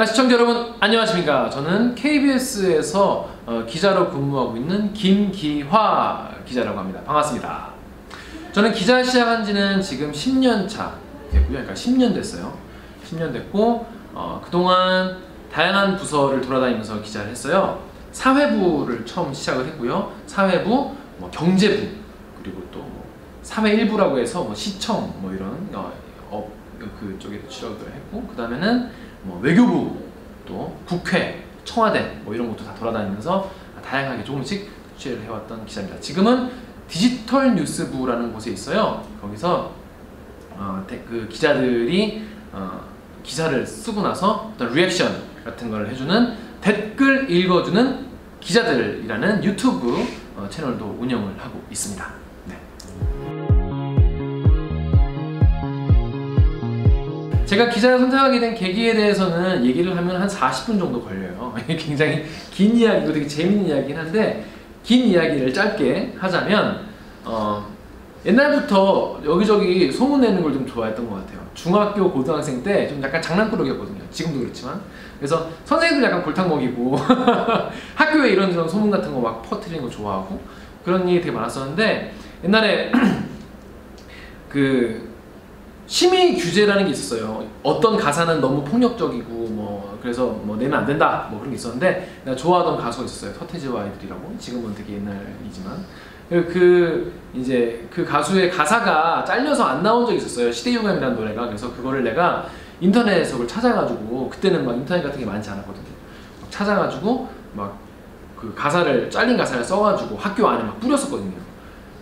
시청자 여러분 안녕하십니까. 저는 KBS에서 기자로 근무하고 있는 김기화 기자라고 합니다. 반갑습니다. 저는 기자 시작한 지는 지금 10년 차 됐고요. 그러니까 10년 됐어요. 10년 됐고 그동안 다양한 부서를 돌아다니면서 기자를 했어요. 사회부를 처음 시작을 했고요. 사회부, 경제부, 그리고 또 사회일부라고 해서 시청 이런 그쪽에도 취업을 했고, 그 다음에는 외교부, 또 국회, 청와대 이런 것도 다 돌아다니면서 다양하게 조금씩 취재를 해왔던 기자입니다. 지금은 디지털 뉴스부라는 곳에 있어요. 거기서 그 기자들이 기사를 쓰고 나서 어떤 리액션 같은 걸 해주는 댓글 읽어주는 기자들이라는 유튜브 채널도 운영을 하고 있습니다. 네. 제가 기자를 선택하게 된 계기에 대해서는 얘기를 하면 한 40분 정도 걸려요. 굉장히 긴 이야기고 되게 재밌는 이야기긴 한데, 긴 이야기를 짧게 하자면 옛날부터 여기저기 소문내는 걸 좀 좋아했던 것 같아요. 중학교, 고등학생 때 좀 약간 장난꾸러기였거든요. 지금도 그렇지만. 그래서 선생님들 약간 골탕 먹이고 학교에 이런저런 소문 같은 거 막 퍼뜨리는 거 좋아하고 그런 일이 되게 많았었는데, 옛날에 그 심의 규제라는 게 있었어요. 어떤 가사는 너무 폭력적이고 그래서 내면 안 된다 그런 게 있었는데, 내가 좋아하던 가수가 있었어요. 서태지와 아이들이라고. 지금은 되게 옛날이지만 이제 그 가수의 가사가 잘려서 안 나온 적이 있었어요. 시대유감이라는 노래가. 그래서 그거를 내가 인터넷에서 그걸 찾아가지고, 그때는 인터넷 같은 게 많지 않았거든요. 찾아가지고 그 가사를, 잘린 가사를 써가지고 학교 안에 뿌렸었거든요.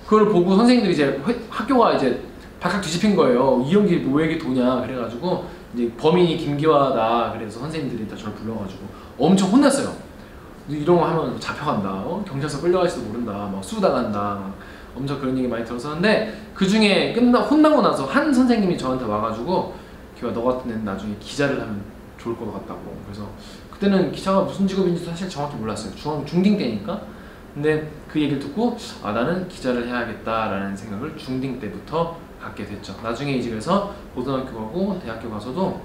그걸 보고 선생님들이 이제 학교가 이제 박학 뒤집힌 거예요. 이영길 뭐 왜 이렇게 도냐. 그래가지고 이제 범인이 김기화다. 그래서 선생님들이 다 저를 불러가지고 엄청 혼났어요. 이런 거 하면 잡혀간다. 경찰서 끌려갈지도 모른다. 수당한다. 엄청 그런 얘기 많이 들었었는데, 그 중에 혼나고 나서 한 선생님이 저한테 와가지고, 기화 너 같은 애는 나중에 기자를 하면 좋을 것 같다고. 그래서 그때는 기자가 무슨 직업인지 사실 정확히 몰랐어요. 중딩 때니까. 근데 그 얘기를 듣고 나는 기자를 해야겠다라는 생각을 중딩 때부터 갖게 됐죠. 나중에 이제 그래서 고등학교 가고 대학교 가서도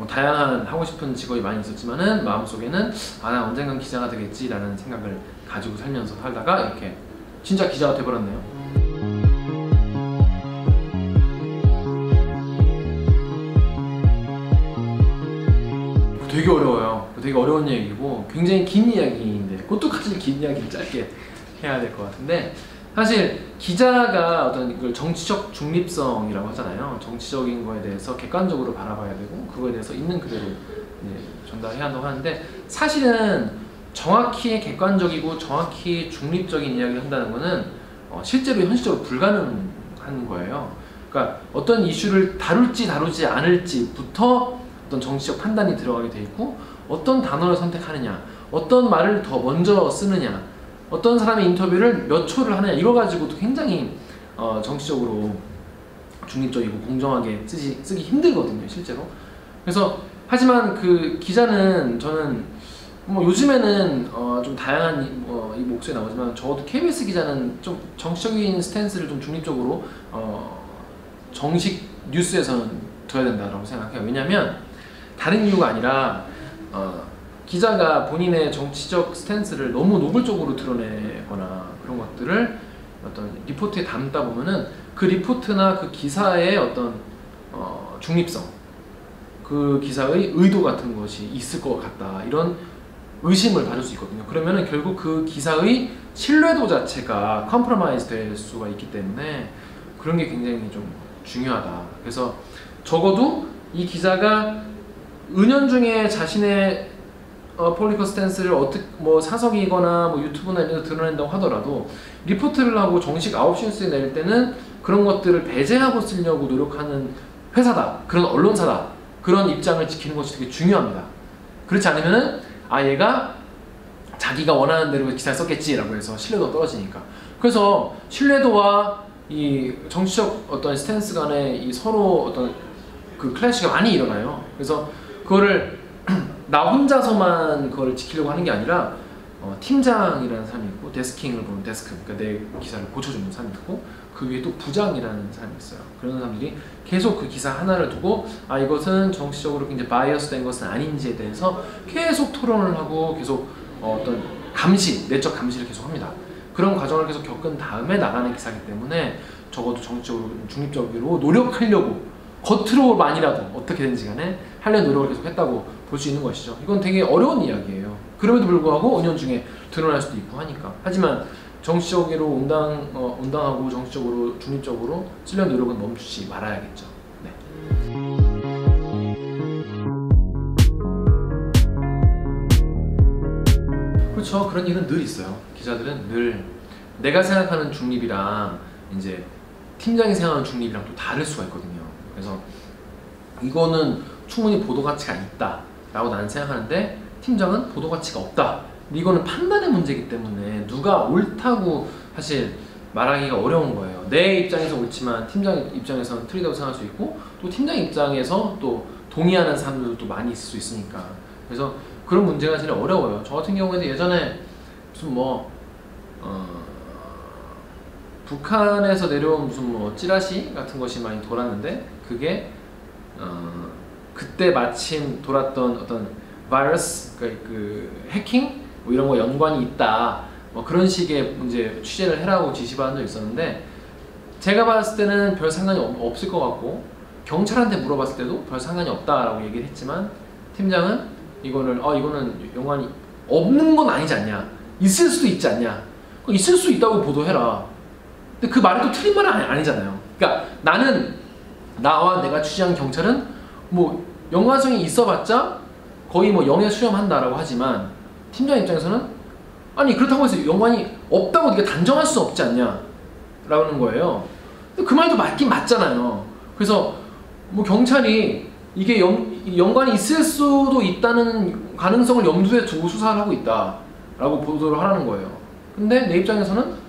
다양한 하고 싶은 직업이 많이 있었지만은 마음속에는 나 언젠간 기자가 되겠지라는 생각을 가지고 살다가 이렇게 진짜 기자가 돼버렸네요. 되게 어려워요. 되게 어려운 얘기고 굉장히 긴 이야기인데, 그것도까지 긴 이야기를 짧게 해야 될 것 같은데, 사실 기자가 어떤 이걸 정치적 중립성이라고 하잖아요. 정치적인 거에 대해서 객관적으로 바라봐야 되고, 그거에 대해서 있는 그대로 전달해야 한다고 하는데, 사실은 정확히 객관적이고 정확히 중립적인 이야기를 한다는 거는 실제로 현실적으로 불가능한 거예요. 그러니까 어떤 이슈를 다룰지 다루지 않을지부터 어떤 정치적 판단이 들어가게 돼 있고, 어떤 단어를 선택하느냐, 어떤 말을 더 먼저 쓰느냐, 어떤 사람의 인터뷰를 몇 초를 하느냐, 이거 가지고도 굉장히 정치적으로 중립적이고 공정하게 쓰기 힘들거든요, 실제로. 그래서 하지만 그 기자는, 저는 요즘에는 좀 다양한 이 목소리 나오지만, 적어도 KBS 기자는 좀 정치적인 스탠스를 좀 중립적으로 정식 뉴스에서는 둬야 된다고 생각해요. 왜냐하면 다른 이유가 아니라 기자가 본인의 정치적 스탠스를 너무 노골적으로 드러내거나 그런 것들을 어떤 리포트에 담다 보면은 그 리포트나 그 기사의 어떤 중립성, 그 기사의 의도 같은 것이 있을 것 같다, 이런 의심을 받을 수 있거든요. 그러면은 결국 그 기사의 신뢰도 자체가 컴프로마이즈 될 수가 있기 때문에 그런 게 굉장히 좀 중요하다. 그래서 적어도 이 기자가 은연중에 자신의 폴리티컬 스탠스를 사석이거나 유튜브나 이런 데 드러낸다고 하더라도, 리포트를 하고 정식 9시 뉴스에 낼 때는 그런 것들을 배제하고 쓰려고 노력하는 회사다, 그런 언론사다, 그런 입장을 지키는 것이 되게 중요합니다. 그렇지 않으면은 얘가 자기가 원하는 대로 기사를 썼겠지라고 해서 신뢰도가 떨어지니까. 그래서 신뢰도와 이 정치적 어떤 스탠스 간에 이 서로 어떤 그 클래시가 많이 일어나요. 그래서 그거를 나 혼자서만 그걸 지키려고 하는 게 아니라 팀장이라는 사람이 있고 데스킹을 보는 데스크, 그러니까 내 기사를 고쳐주는 사람이 있고 그 위에 또 부장이라는 사람이 있어요. 그런 사람들이 계속 그 기사 하나를 두고 이것은 정치적으로 굉장히 바이어스 된 것은 아닌지에 대해서 계속 토론을 하고 계속 어떤 감시, 내적 감시를 계속 합니다. 그런 과정을 계속 겪은 다음에 나가는 기사이기 때문에 적어도 정치적으로 중립적으로 노력하려고 겉으로만이라도 어떻게든지 간에 하려는 노력을 계속 했다고 볼 수 있는 것이죠. 이건 되게 어려운 이야기예요. 그럼에도 불구하고 은연 중에 드러날 수도 있고 하니까. 하지만 정치적으로 온당하고 정치적으로 중립적으로 쓰려는 노력은 멈추지 말아야겠죠. 네. 그렇죠. 그런 일은 늘 있어요. 기자들은 늘 내가 생각하는 중립이랑 이제 팀장이 생각하는 중립이랑 또 다를 수가 있거든요. 그래서 이거는 충분히 보도 가치가 있다 라고 나는 생각하는데 팀장은 보도 가치가 없다. 이거는 판단의 문제이기 때문에 누가 옳다고 사실 말하기가 어려운 거예요. 내 입장에서 옳지만 팀장 입장에서는 틀리다고 생각할 수 있고 또 팀장 입장에서 또 동의하는 사람들도 또 많이 있을 수 있으니까. 그래서 그런 문제가 제일 어려워요. 저 같은 경우에도 예전에 무슨 북한에서 내려온 무슨 찌라시 같은 것이 많이 돌았는데 그게 그때 마침 돌았던 어떤 바이러스, 그 해킹 이런 거 연관이 있다 그런 식의 이제 취재를 해라고 지시받은 적이 있었는데 제가 봤을 때는 별 상관이 없을 것 같고 경찰한테 물어봤을 때도 별 상관이 없다라고 얘기를 했지만 팀장은 이거는 연관이 없는 건 아니지 않냐, 있을 수도 있지 않냐, 있을 수 있다고 보도해라. 근데 그 말이 또 틀린 말은 아니잖아요. 그러니까 나와 내가 취재한 경찰은 연관성이 있어봤자 거의 영에 수렴한다라고 하지만 팀장 입장에서는 아니 그렇다고 해서 연관이 없다고 네가 단정할 수 없지 않냐 라는 거예요. 근데 그 말도 맞긴 맞잖아요. 그래서 경찰이 이게 연관이 있을 수도 있다는 가능성을 염두에 두고 수사를 하고 있다 라고 보도를 하라는 거예요. 근데 내 입장에서는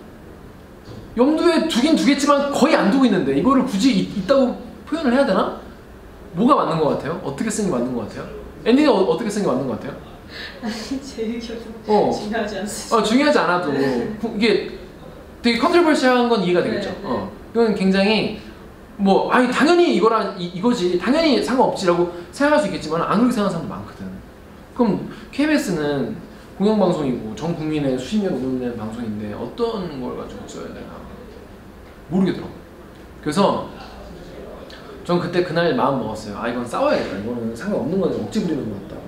염두에 두긴 두겠지만 거의 안 두고 있는데 이거를 굳이 있다고 표현을 해야 되나? 뭐가 맞는 것 같아요? 어떻게 쓰는 게 맞는 것 같아요? 앤디가 어떻게 쓰는 게 맞는 것 같아요? 아니 제 의견은 중요하지 않습니다. 중요하지 않아도 이게 되게 컨트로버시한 건 이해가 되겠죠. 네. 이건 굉장히 아니 당연히 이거지 당연히 상관없지라고 생각할 수 있겠지만 안 그렇게 생각하는 사람도 많거든. 그럼 KBS는 공영방송이고 전 국민의 수십 년 운영된 방송인데 어떤 걸 가지고 써야 되나 모르겠더라고요. 그래서 전 그날 마음 먹었어요. 이건 싸워야겠다. 이거는 상관없는 건데 억지 부리는 것 같다.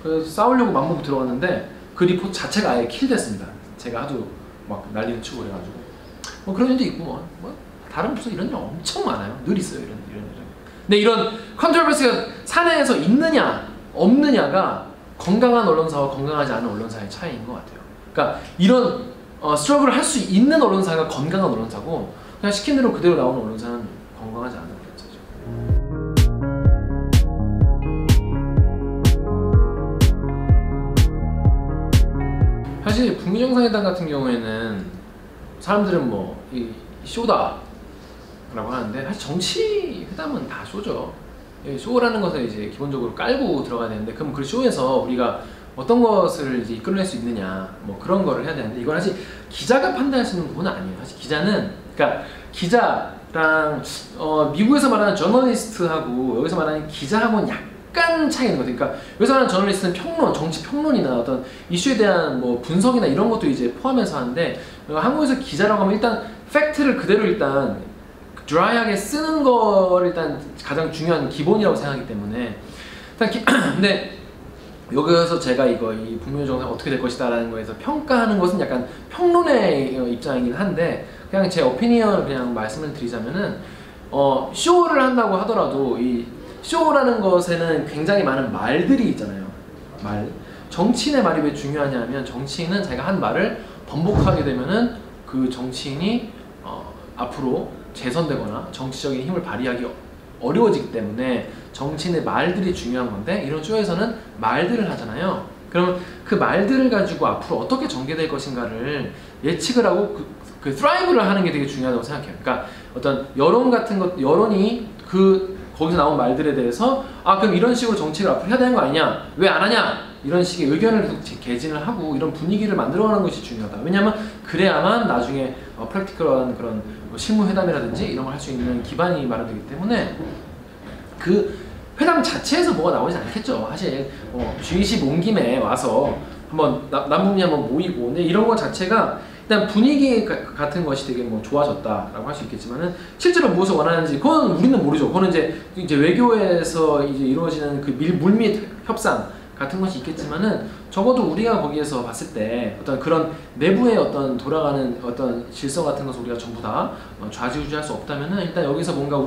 그래서 싸우려고 맘먹고 들어갔는데 그 리포트 자체가 아예 킬됐습니다. 제가 하도 막 난리를 치고 그래가지고 그런 일도 있고 다른 무슨 이런 일 엄청 많아요. 늘 있어요. 이런 일. 근데 이런 컨트로버시가 사내에서 있느냐 없느냐가 건강한 언론사와 건강하지 않은 언론사의 차이인 것 같아요. 그러니까 이런 스트러글을 할 수 있는 언론사가 건강한 언론사고 그냥 시킨 대로 그대로 나오는 언론사는 건강하지 않은 언론사죠. 사실 북미 정상회담 같은 경우에는 사람들은 이 쇼다 라고 하는데 사실 정치 회담은 다 쇼죠. 쇼라는 것을 이제 기본적으로 깔고 들어가야 되는데 그럼 그 쇼에서 우리가 어떤 것을 이제 이끌어낼 수 있느냐 그런 거를 해야 되는데 이건 사실 기자가 판단할 수 있는 부분은 아니에요. 사실 기자는 그러니까 기자랑 미국에서 말하는 저널리스트하고 여기서 말하는 기자하고는 약간 차이가 있는 것 같아요. 그러니까 여기서 말하는 저널리스트는 평론, 정치 평론이나 어떤 이슈에 대한 분석이나 이런 것도 이제 포함해서 하는데 한국에서 기자라고 하면 일단 팩트를 그대로 일단 드라이하게 쓰는 거를 일단 가장 중요한 기본이라고 생각하기 때문에 근데 여기서 제가 이 북미 정상 어떻게 될 것이다 라는 거에서 평가하는 것은 약간 평론의 입장이긴 한데 그냥 제 오피니언을 그냥 말씀을 드리자면은 쇼를 한다고 하더라도 이 쇼라는 것에는 굉장히 많은 말들이 있잖아요. 정치인의 말이 왜 중요하냐면 정치인은 자기가 한 말을 번복하게 되면은 그 정치인이 앞으로 재선되거나 정치적인 힘을 발휘하기 어려워지기 때문에 정치인의 말들이 중요한 건데 이런 쇼에서는 말들을 하잖아요. 그러면 그 말들을 가지고 앞으로 어떻게 전개될 것인가를 예측을 하고 그 thrive를 하는 게 되게 중요하다고 생각해요. 그러니까 어떤 여론 같은 것, 여론이 거기서 나온 말들에 대해서 그럼 이런 식으로 정치를 앞으로 해야 되는 거 아니냐? 왜 안 하냐? 이런 식의 의견을 계속 개진을 하고 이런 분위기를 만들어가는 것이 중요하다. 왜냐하면 그래야만 나중에 프랙티컬한 그런 실무 회담이라든지 이런 걸 할 수 있는 기반이 마련되기 때문에 그 회담 자체에서 뭐가 나오지 않겠죠. 사실 G20 온 김에 와서 한번 남북미 한번 모이고, 근데 이런 거 자체가 일단 분위기 같은 것이 되게 뭐 좋아졌다라고 할 수 있겠지만은 실제로 무엇을 원하는지 그건 우리는 모르죠. 그거는 이제 외교에서 이제 이루어지는 그 물밑 협상 같은 것이 있겠지만은 적어도 우리가 거기에서 봤을 때 어떤 그런 내부의 어떤 돌아가는 어떤 질서 같은 것을 우리가 전부 다 좌지우지할 수 없다면은 일단 여기서 뭔가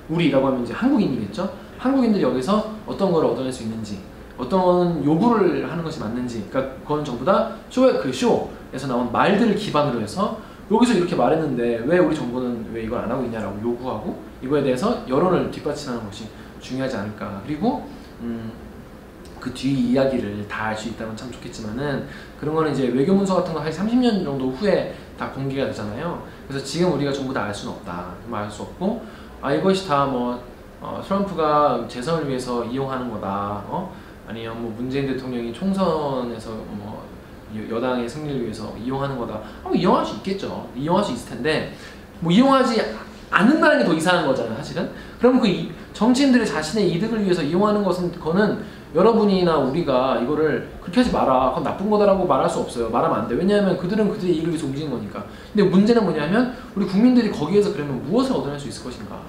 우리라고 하면 이제 한국인이겠죠. 한국인들이 여기서 어떤 걸 얻어낼 수 있는지, 어떤 요구를 하는 것이 맞는지, 그러니까 그건 전부 다 쇼에서 나온 말들을 기반으로 해서 여기서 이렇게 말했는데 왜 우리 정부는 왜 이걸 안 하고 있냐라고 요구하고 이거에 대해서 여론을 뒷받침하는 것이 중요하지 않을까. 그리고 그 뒤 이야기를 다 알 수 있다면 참 좋겠지만은 그런 거는 이제 외교 문서 같은 거 한 30년 정도 후에 다 공개가 되잖아요. 그래서 지금 우리가 전부 다 알 수는 없다. 알 수 없고 이것이 다 뭐 트럼프가 재선을 위해서 이용하는 거다. 아니면 뭐 문재인 대통령이 총선에서 뭐 여당의 승리를 위해서 이용하는 거다. 이용할 수 있겠죠. 이용할 수 있을 텐데 뭐 이용하지 않는다는 게 더 이상한 거잖아요, 사실은. 그러면 그 정치인들이 자신의 이득을 위해서 이용하는 그거는 여러분이나 우리가 이거를 그렇게 하지 마라, 그건 나쁜 거다라고 말할 수 없어요. 말하면 안 돼. 왜냐하면 그들은 그들의 이익을 위해서 움직이는 거니까. 근데 문제는 뭐냐면 우리 국민들이 거기에서 그러면 무엇을 얻어낼 수 있을 것인가.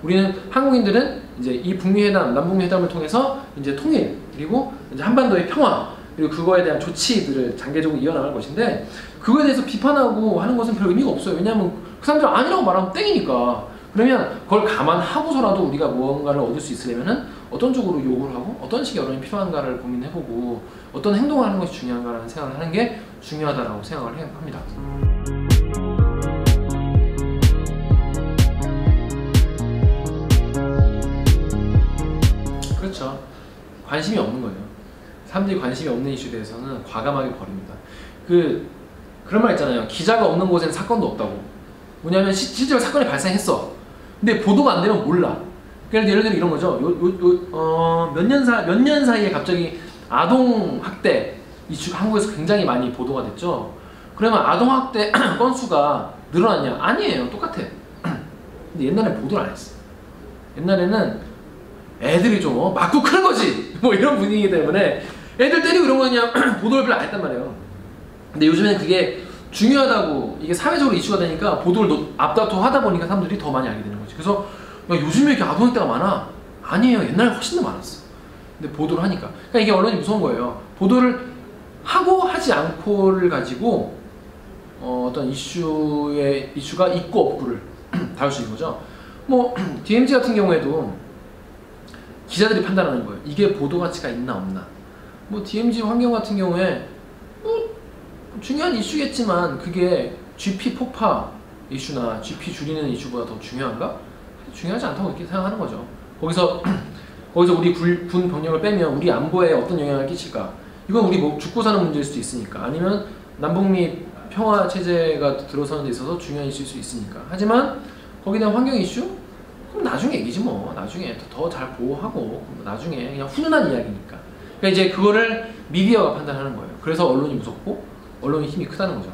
우리는 한국인들은 이제 이 북미 회담, 남북미 회담을 통해서 이제 통일, 그리고 이제 한반도의 평화, 그리고 그거에 대한 조치들을 장기적으로 이어나갈 것인데 그거에 대해서 비판하고 하는 것은 별 의미가 없어요. 왜냐하면 그 사람들은 아니라고 말하면 땡이니까. 그러면 그걸 감안하고서라도 우리가 무언가를 얻을 수 있으려면은 어떤 쪽으로 요구를 하고 어떤 식의 여론이 필요한가를 고민해보고 어떤 행동을 하는 것이 중요한가라는 생각을 하는 게 중요하다고 생각을 합니다. 그렇죠. 관심이 없는 거예요. 사람들이 관심이 없는 이슈에 대해서는 과감하게 버립니다. 그런 말 있잖아요. 기자가 없는 곳에는 사건도 없다고. 뭐냐면 실제로 사건이 발생했어. 근데 보도가 안 되면 몰라. 그러니까 예를 들어 이런 거죠. 몇 년 사이에 갑자기 아동학대 이슈가 한국에서 굉장히 많이 보도가 됐죠. 그러면 아동학대 건수가 늘어났냐? 아니에요. 똑같아. 근데 옛날엔 보도를 안 했어. 옛날에는 애들이 좀 맞고 크는 거지! 뭐 이런 분위기 때문에 애들 때리고 이런 거 그냥 보도를 별로 안 했단 말이에요. 근데 요즘에는 그게 중요하다고 이게 사회적으로 이슈가 되니까 보도를 앞다투 하다 보니까 사람들이 더 많이 알게 되는 거지. 그래서 요즘에 이렇게 아동학대가 많아? 아니에요. 옛날에 훨씬 더 많았어. 근데 보도를 하니까. 그러니까 이게 언론이 무서운 거예요. 보도를 하고 하지 않고를 가지고 어떤 이슈가 있고 없고를 다룰 수 있는 거죠. 뭐 DMZ 같은 경우에도 기자들이 판단하는 거예요. 이게 보도 가치가 있나 없나. 뭐 DMZ 환경 같은 경우에 뭐 중요한 이슈겠지만 그게 GP 폭파 이슈나 GP 줄이는 이슈보다 더 중요한가? 중요하지 않다고 이렇게 생각하는 거죠. 거기서 우리 군 병력을 빼면 우리 안보에 어떤 영향을 끼칠까? 이건 우리 뭐 죽고 사는 문제일 수도 있으니까. 아니면 남북미 평화 체제가 들어서는 데 있어서 중요한 이슈일 수 있으니까. 하지만 거기에 대한 환경 이슈? 그럼 나중에 얘기지 뭐. 나중에 더 잘 보호하고 나중에 그냥 훈훈한 이야기니까. 그러니까 이제 그거를 미디어가 판단하는 거예요. 그래서 언론이 무섭고 언론의 힘이 크다는 거죠.